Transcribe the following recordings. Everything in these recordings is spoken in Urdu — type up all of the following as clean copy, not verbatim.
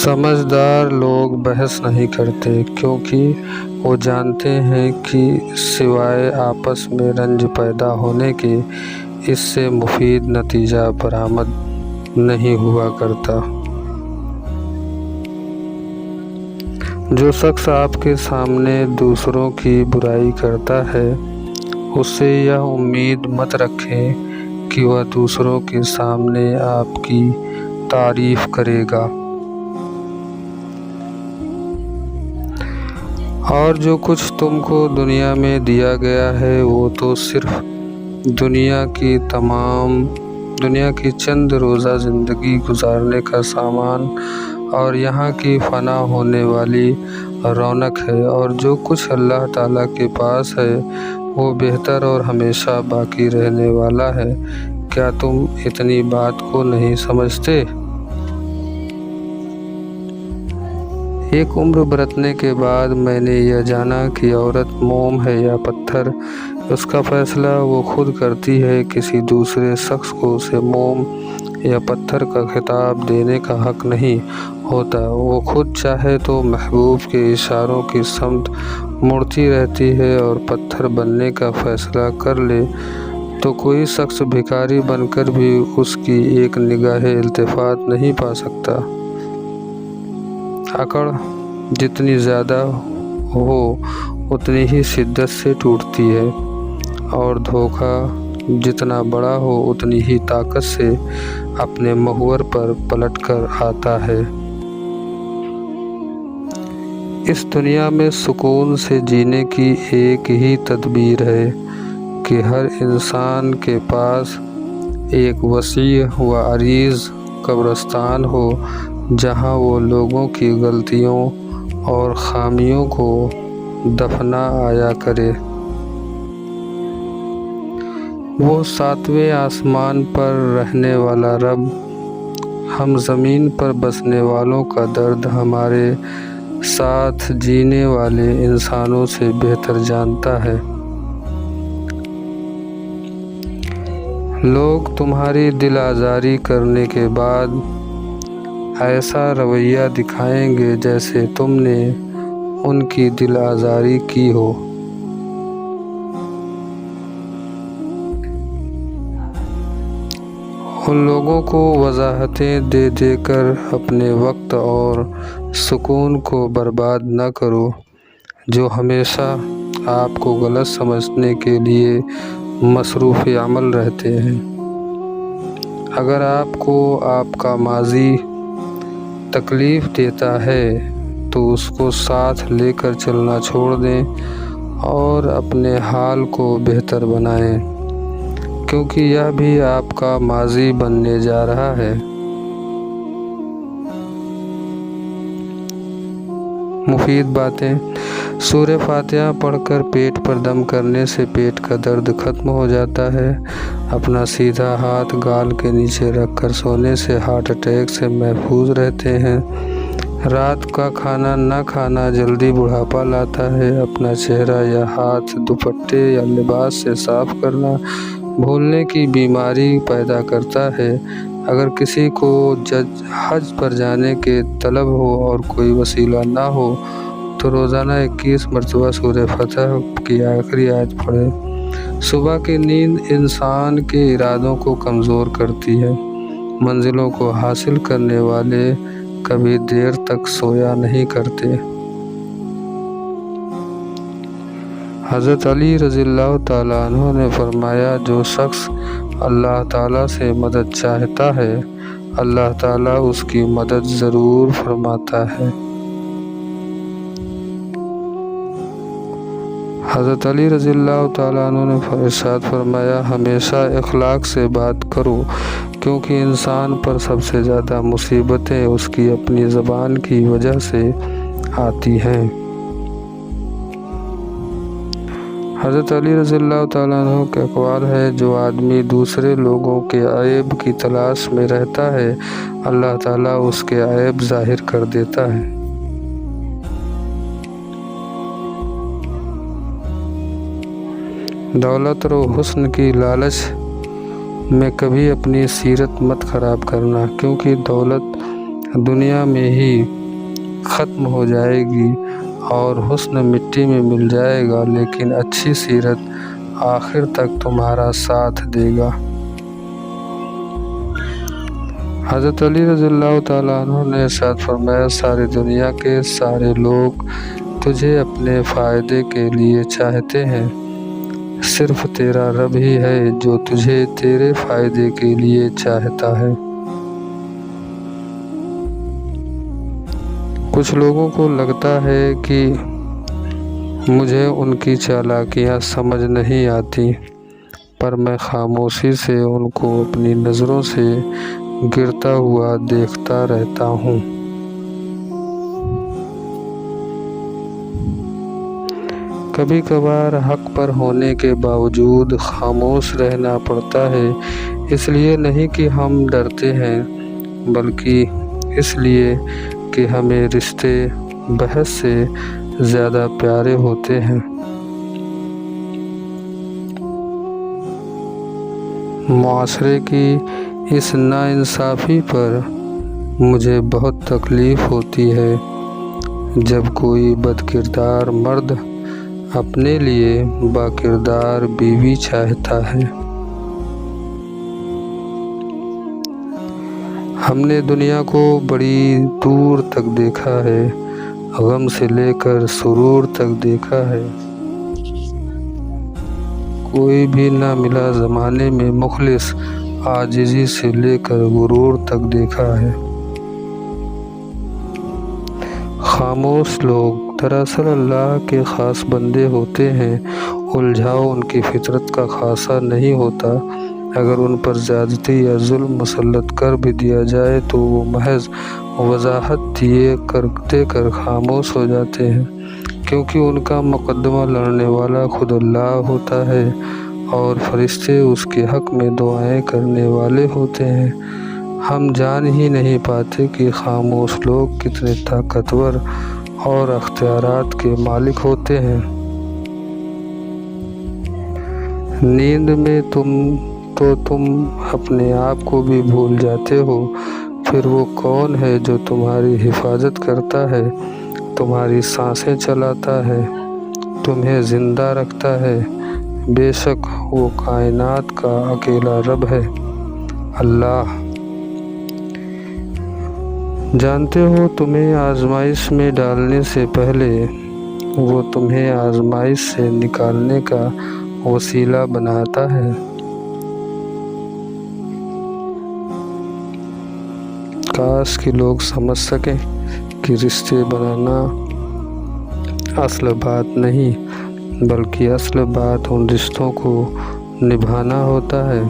سمجھدار لوگ بحث نہیں کرتے کیونکہ وہ جانتے ہیں کہ سوائے آپس میں رنج پیدا ہونے کے اس سے مفید نتیجہ برآمد نہیں ہوا کرتا۔ جو شخص آپ کے سامنے دوسروں کی برائی کرتا ہے اس سے یہ امید مت رکھیں کہ وہ دوسروں کے سامنے آپ کی تعریف کرے گا، اور جو کچھ تم کو دنیا میں دیا گیا ہے وہ تو صرف دنیا کی چند روزہ زندگی گزارنے کا سامان اور یہاں کی فنا ہونے والی رونق ہے، اور جو کچھ اللہ تعالیٰ کے پاس ہے وہ بہتر اور ہمیشہ باقی رہنے والا ہے۔ کیا تم اتنی بات کو نہیں سمجھتے؟ ایک عمر برتنے کے بعد میں نے یہ جانا کہ عورت موم ہے یا پتھر، اس کا فیصلہ وہ خود کرتی ہے۔ کسی دوسرے شخص کو اسے موم یا پتھر کا خطاب دینے کا حق نہیں ہوتا۔ وہ خود چاہے تو محبوب کے اشاروں کی سمت مڑتی رہتی ہے، اور پتھر بننے کا فیصلہ کر لے تو کوئی شخص بھکاری بن کر بھی اس کی ایک نگاہ التفات نہیں پا سکتا۔ اکڑ جتنی زیادہ ہو اتنی ہی شدت سے ٹوٹتی ہے، اور دھوکہ جتنا بڑا ہو اتنی ہی طاقت سے اپنے محور پر پلٹ کر آتا ہے۔ اس دنیا میں سکون سے جینے کی ایک ہی تدبیر ہے کہ ہر انسان کے پاس ایک وسیع و عریض قبرستان ہو جہاں وہ لوگوں کی غلطیوں اور خامیوں کو دفنا آیا کرے۔ وہ ساتویں آسمان پر رہنے والا رب ہم زمین پر بسنے والوں کا درد ہمارے ساتھ جینے والے انسانوں سے بہتر جانتا ہے۔ لوگ تمہاری دل آزاری کرنے کے بعد ایسا رویہ دکھائیں گے جیسے تم نے ان کی دل آزاری کی ہو۔ ان لوگوں کو وضاحتیں دے دے کر اپنے وقت اور سکون کو برباد نہ کرو، جو ہمیشہ آپ کو غلط سمجھنے کے لیے مصروف عمل رہتے ہیں۔ اگر آپ کو آپ کا ماضی تکلیف دیتا ہے تو اس کو ساتھ لے کر چلنا چھوڑ دیں اور اپنے حال کو بہتر بنائیں، کیونکہ یہ بھی آپ کا ماضی بننے جا رہا ہے۔ مفید باتیں۔ سورہ فاتحہ پڑھ کر پیٹ پر دم کرنے سے پیٹ کا درد ختم ہو جاتا ہے۔ اپنا سیدھا ہاتھ گال کے نیچے رکھ کر سونے سے ہارٹ اٹیک سے محفوظ رہتے ہیں۔ رات کا کھانا نہ کھانا جلدی بڑھاپا لاتا ہے۔ اپنا چہرہ یا ہاتھ دوپٹے یا لباس سے صاف کرنا بھولنے کی بیماری پیدا کرتا ہے۔ اگر کسی کو حج پر جانے کے طلب ہو اور کوئی وسیلہ نہ ہو تو روزانہ 21 مرتبہ سورہ فتح کی آخری آیت پڑھے۔ صبح کی نیند انسان کے ارادوں کو کمزور کرتی ہے۔ منزلوں کو حاصل کرنے والے کبھی دیر تک سویا نہیں کرتے۔ حضرت علی رضی اللہ تعالیٰ عنہ نے فرمایا، جو شخص اللہ تعالیٰ سے مدد چاہتا ہے اللہ تعالیٰ اس کی مدد ضرور فرماتا ہے۔ حضرت علی رضی اللہ تعالیٰ عنہ نے ارشاد فرمایا، ہمیشہ اخلاق سے بات کرو، کیونکہ انسان پر سب سے زیادہ مصیبتیں اس کی اپنی زبان کی وجہ سے آتی ہیں۔ حضرت علی رضی اللہ تعالیٰ عنہ کا اقوال ہے، جو آدمی دوسرے لوگوں کے عیب کی تلاش میں رہتا ہے اللہ تعالیٰ اس کے عیب ظاہر کر دیتا ہے۔ دولت اور حسن کی لالچ میں کبھی اپنی سیرت مت خراب کرنا، کیونکہ دولت دنیا میں ہی ختم ہو جائے گی اور حسن مٹی میں مل جائے گا، لیکن اچھی سیرت آخر تک تمہارا ساتھ دے گا۔ حضرت علی رضی اللہ تعالیٰ عنہ نے ارشاد فرمایا، ساری دنیا کے سارے لوگ تجھے اپنے فائدے کے لیے چاہتے ہیں، صرف تیرا رب ہی ہے جو تجھے تیرے فائدے کے لیے چاہتا ہے۔ کچھ لوگوں کو لگتا ہے کہ مجھے ان کی چالاکیاں سمجھ نہیں آتی، پر میں خاموشی سے ان کو اپنی نظروں سے گرتا ہوا دیکھتا رہتا ہوں۔ کبھی کبھار حق پر ہونے کے باوجود خاموش رہنا پڑتا ہے، اس لیے نہیں کہ ہم ڈرتے ہیں، بلکہ اس لیے کہ ہمیں رشتے بحث سے زیادہ پیارے ہوتے ہیں۔ معاشرے کی اس ناانصافی پر مجھے بہت تکلیف ہوتی ہے۔ جب کوئی بد کردار مرد اپنے لیے با کردار بیوی چاہتا ہے۔ ہم نے دنیا کو بڑی دور تک دیکھا ہے، غم سے لے کر سرور تک دیکھا ہے، کوئی بھی نہ ملا زمانے میں مخلص، عاجزی سے لے کر غرور تک دیکھا ہے۔ خاموش لوگ دراصل اللہ کے خاص بندے ہوتے ہیں، الجھاؤ ان کی فطرت کا خاصہ نہیں ہوتا۔ اگر ان پر زیادتی یا ظلم مسلط کر بھی دیا جائے تو وہ محض وضاحت دے کر خاموش ہو جاتے ہیں، کیونکہ ان کا مقدمہ لڑنے والا خود اللہ ہوتا ہے اور فرشتے اس کے حق میں دعائیں کرنے والے ہوتے ہیں۔ ہم جان ہی نہیں پاتے کہ خاموش لوگ کتنے طاقتور اور اختیارات کے مالک ہوتے ہیں۔ نیند میں تم اپنے آپ کو بھی بھول جاتے ہو، پھر وہ کون ہے جو تمہاری حفاظت کرتا ہے، تمہاری سانسیں چلاتا ہے، تمہیں زندہ رکھتا ہے؟ بے شک وہ کائنات کا اکیلا رب ہے، اللہ۔ جانتے ہو تمہیں آزمائش میں ڈالنے سے پہلے وہ تمہیں آزمائش سے نکالنے کا وسیلہ بناتا ہے۔ کاش کہ لوگ سمجھ سکیں کہ رشتے بنانا اصل بات نہیں، بلکہ اصل بات ان رشتوں کو نبھانا ہوتا ہے۔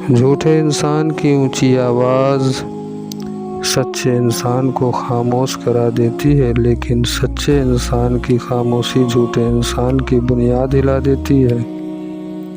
جھوٹے انسان کی اونچی آواز سچے انسان کو خاموش کرا دیتی ہے، لیکن سچے انسان کی خاموشی جھوٹے انسان کی بنیاد ہلا دیتی ہے۔